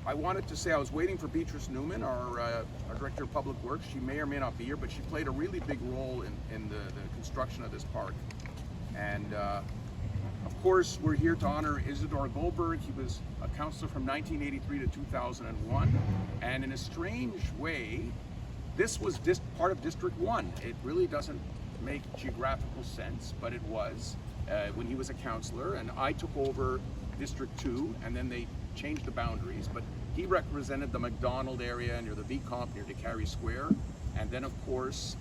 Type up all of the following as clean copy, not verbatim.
I wanted to say I was waiting for Beatrice Newman, our Director of Public Works. She may or may not be here, but she played a really big role in the construction of this park. And of course, we're here to honor Isadore Goldberg. He was a councillor from 1983 to 2001. And in a strange way, this was part of District 1. It really doesn't make geographical sense, but it was when he was a councillor, and I took over District 2, and then they changed the boundaries, but he represented the McDonald area near the Vicomte, near DeCarry Square, and then of course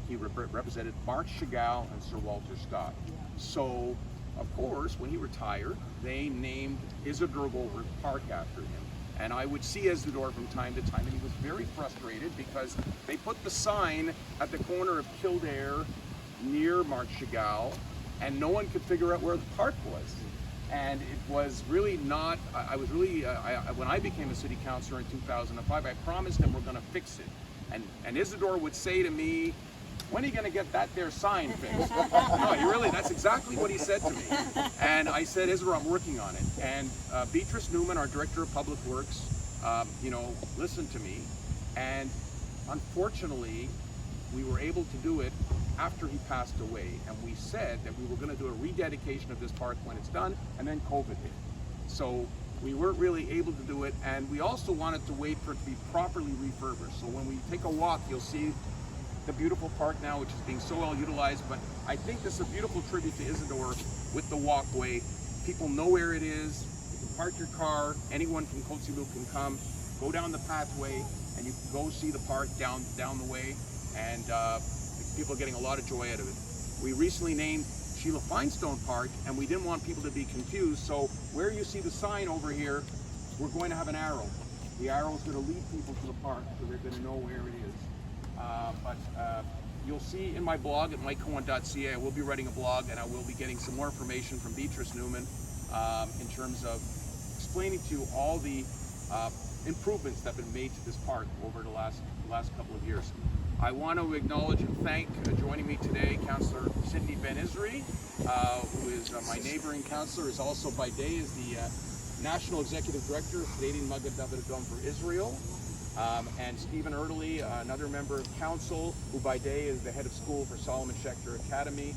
he represented Marc, Chagall, and Sir Walter Scott. So of course when he retired, they named Isadore Goldberg Park after him. And I would see Isadore from time to time, and he was very frustrated because they put the sign at the corner of Kildare near Marc Chagall, and no one could figure out where the park was. And it was really not, when I became a city councillor in 2005, I promised them we're gonna fix it. And Isadore would say to me, when are you gonna get that there sign fixed? No, that's exactly what he said to me. And I said, Isadore, I'm working on it. And Beatrice Newman, our Director of Public Works, listened to me. And unfortunately, we were able to do it after he passed away, and we said that we were going to do a rededication of this park when it's done, and then COVID hit. So we weren't really able to do it, and we also wanted to wait for it to be properly refurbished. So when we take a walk, you'll see the beautiful park now, which is being so well utilized, but I think this is a beautiful tribute to Isadore with the walkway. People know where it is. You can park your car, anyone from Cote Saint-Luc can come, go down the pathway, and you can go see the park down the way, and people are getting a lot of joy out of it. We recently named Sheila Finestone Park, and we didn't want people to be confused, so where you see the sign over here, we're going to have an arrow. The arrow is going to lead people to the park, so they're going to know where it is. But you'll see in my blog at mikecohen.ca, I will be writing a blog, and I will be getting some more information from Beatrice Newman in terms of explaining to you all the improvements that have been made to this park over the last couple of years. I want to acknowledge and thank, joining me today, Councillor Sydney Ben-Isri, who is my neighboring councillor, is also by day is the National Executive Director of Canadian Magen David Adom for Israel, and Stephen Erdely, another member of council, who by day is the head of school for Solomon Schechter Academy.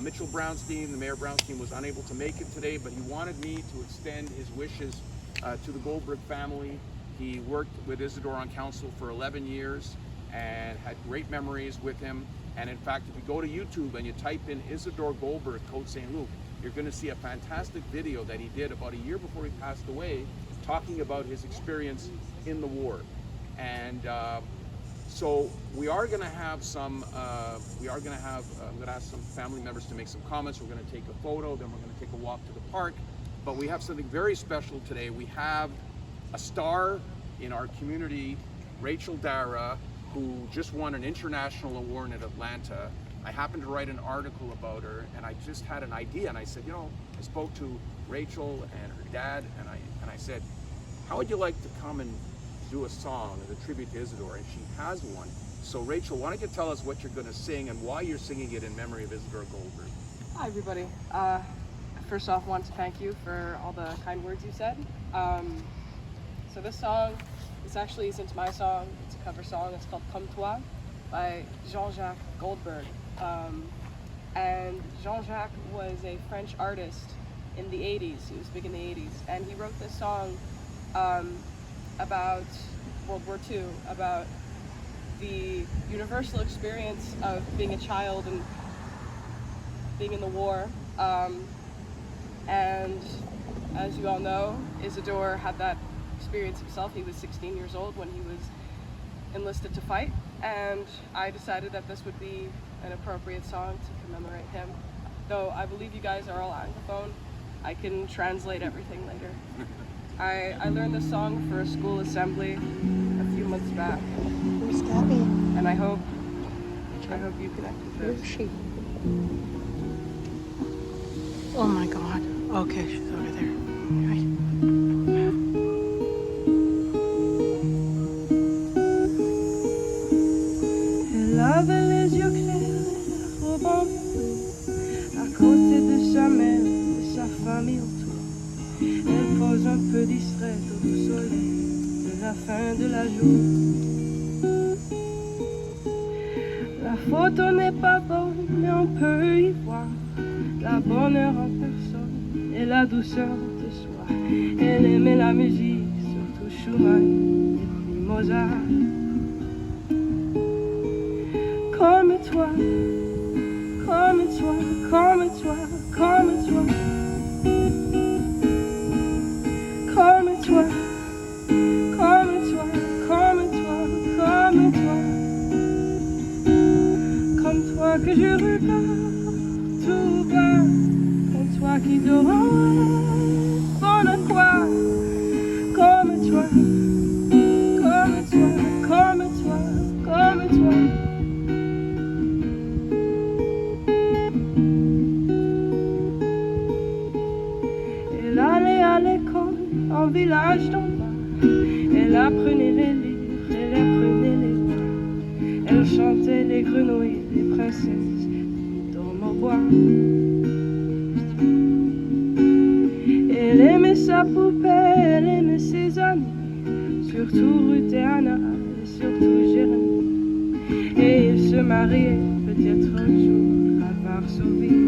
Mitchell Brownstein, the Mayor Brownstein, was unable to make it today, but he wanted me to extend his wishes to the Goldberg family. He worked with Isadore on council for 11 years. And had great memories with him. And in fact, if you go to YouTube and you type in Isadore Goldberg, Cote Saint-Luc, you're going to see a fantastic video that he did about a year before he passed away, talking about his experience in the war. And so we are going to have some, I'm going to ask some family members to make some comments. We're going to take a photo, then we're going to take a walk to the park. But we have something very special today. We have a star in our community, Rachel Dara, who just won an international award in Atlanta. I happened to write an article about her, and I just had an idea, and I said, I spoke to Rachel and her dad, and I said, how would you like to come and do a song as a tribute to Isadore? And she has one. So Rachel, why don't you tell us what you're going to sing and why you're singing it in memory of Isadore Goldberg? Hi everybody. First off, I want to thank you for all the kind words you said. So this song, isn't my song, it's a cover song. It's called Comme Toi by Jean-Jacques Goldberg. And Jean-Jacques was a French artist in the 80s. He was big in the 80s. And he wrote this song about World War II, about the universal experience of being a child and being in the war. And as you all know, Isadore had that experience himself. He was 16 years old when he was enlisted to fight, and I decided that this would be an appropriate song to commemorate him. Though I believe you guys are all anglophone, I can translate everything later. I learned this song for a school assembly a few months back. Where's Gabby? And I hope you connect with this. Where is she? Oh my God. Okay, she's over there. Right. Elle avait les yeux clairs, la robe en bleu, à côté de sa mère et sa famille autour. Elle pose un peu distraite au doux soleil. la fin de la journée. La photo n'est pas bonne, mais on peut y voir la bonheur en personne et la douceur de soi. Elle aimait la musique, surtout Schumann et puis Mozart. Comme toi, comme toi, comme toi, comme toi. Comme toi, comme toi, comme toi, comme toi. Comme toi que je regarde tout bas, comme toi qui dort en bon à quoi. Comme toi, comme toi, comme toi, comme toi. Elle allait à l'école en village d'en bas. Elle apprenait les livres, elle apprenait les voix. Elle chantait les grenouilles, les princesses dans mon bois. Elle aimait sa poupée, elle aimait ses amis, surtout Ruth et Anna, et surtout Jérémie. Et ils se mariaient peut-être un jour à Varsovie.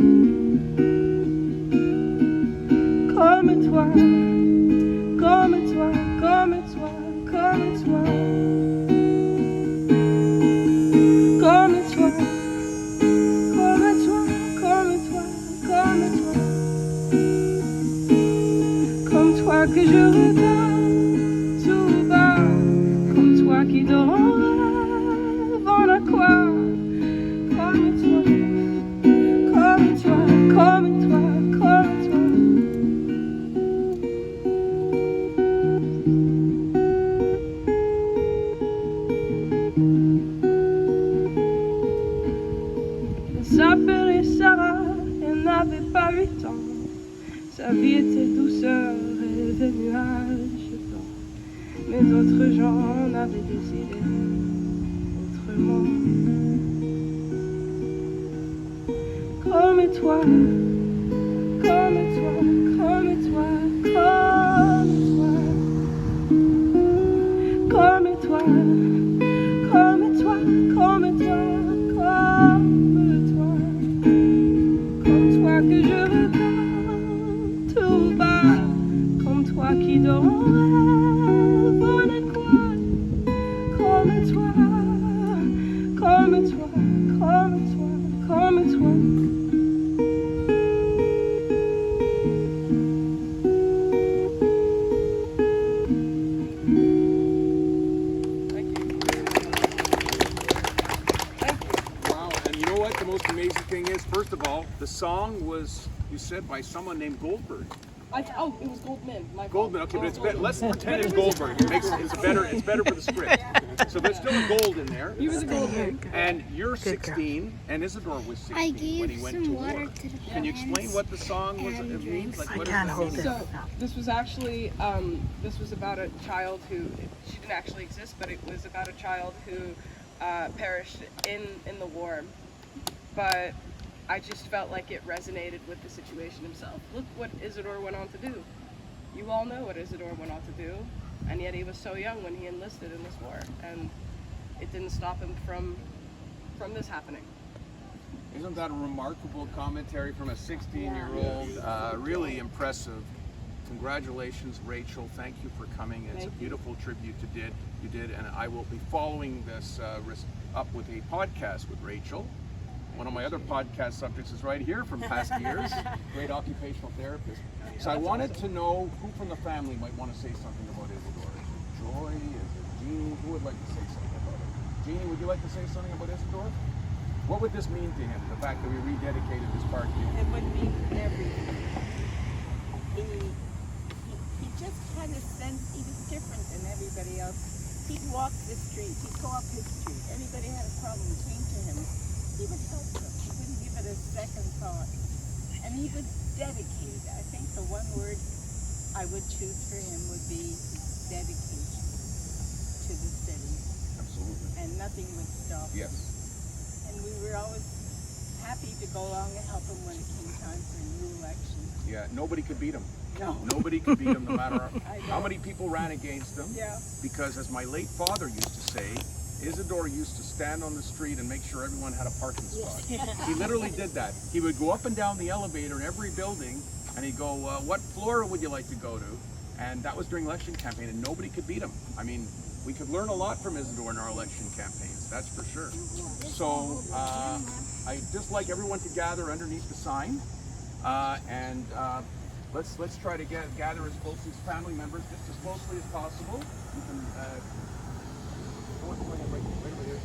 Comme toi, comme toi, comme toi, comme toi. Comme toi, comme toi, comme toi, comme toi. Comme toi que je regarde tout bas, comme toi qui dort en rêve, on a quoi? Comme toi, comme toi, comme toi, comme toi. Elle s'appelait Sarah, elle n'avait pas 8 ans. Sa vie était douceur et des nuages blancs. Mais d'autres gens avaient des idées autrement. Comme toi, comme toi, comme toi, comme toi. Comme toi, comme toi, comme toi, comme toi. Comme toi que je regarde tout bas, comme toi qui dort en rêve, on est quoi? Comme toi, comme toi, comme toi, comme toi. Thank you. Thank you. Wow, and you know what the most amazing thing is? First of all, the song was, you said, by someone named Goldberg. Oh, it was Goldman. My fault. Goldman, okay, but it's better. Let's pretend it's Goldberg. It's better for the script. So there's still a gold in there. He was a Goldman. And you're 16, and Isadore was 16 I when gave he went some to water war. to the Can you explain plants what the song was? and It means like I what does can't that hold mean? it. So this was actually this was about a child who she didn't actually exist, but it was about a child who perished in the war. But I just felt like it resonated with the situation himself. Look what Isadore went on to do. You all know what Isadore went on to do, and yet he was so young when he enlisted in this war, and it didn't stop him from this happening. Isn't that a remarkable commentary from a 16-year-old? Really impressive. Congratulations, Rachel. Thank you for coming. It's a beautiful tribute you did, and I will be following this up with a podcast with Rachel. One of my other podcast subjects is right here from past years, great occupational therapist. So I wanted to know who from the family might want to say something about Isadore. Is it Joy? Is it Jeannie? Who would like to say something about it? Jeannie, would you like to say something about Isadore? What would this mean to him, the fact that we rededicated this park to you? It would mean everything. He just had a sense, he was different than everybody else. He'd walk the street, he'd go up his street. Anybody had a problem, came to him, he would help them. He wouldn't give it a second thought. And he was dedicated. I think the one word I would choose for him would be dedication to the city. Absolutely. And nothing would stop him. Yes. And we were always happy to go along and help him when it came time for a new election. Yeah, nobody could beat him. No. Nobody could beat him, no matter how many people ran against him. Yeah. Because as my late father used to say, Isadore used to stand on the street and make sure everyone had a parking spot. He literally did that. He would go up and down the elevator in every building, and he'd go, what floor would you like to go to? And that was during election campaign, and nobody could beat him. I mean, we could learn a lot from Isadore in our election campaigns, that's for sure. So I just like everyone to gather underneath the sign, and let's try to gather as close as family members, just as closely as possible. You can go right over there.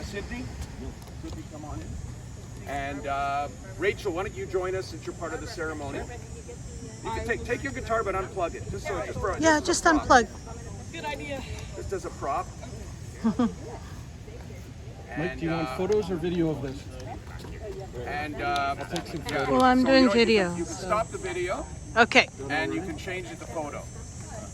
Stephen, Sydney, come on in. And Rachel, why don't you join us since you're part of the ceremony? You can take your guitar, but unplug it, just for Yeah, just unplug. Good idea. just as a prop. Mike, do you want photos or video of this? And Well, I'm doing you know, video. You can stop the video Okay. and you can change it to photo.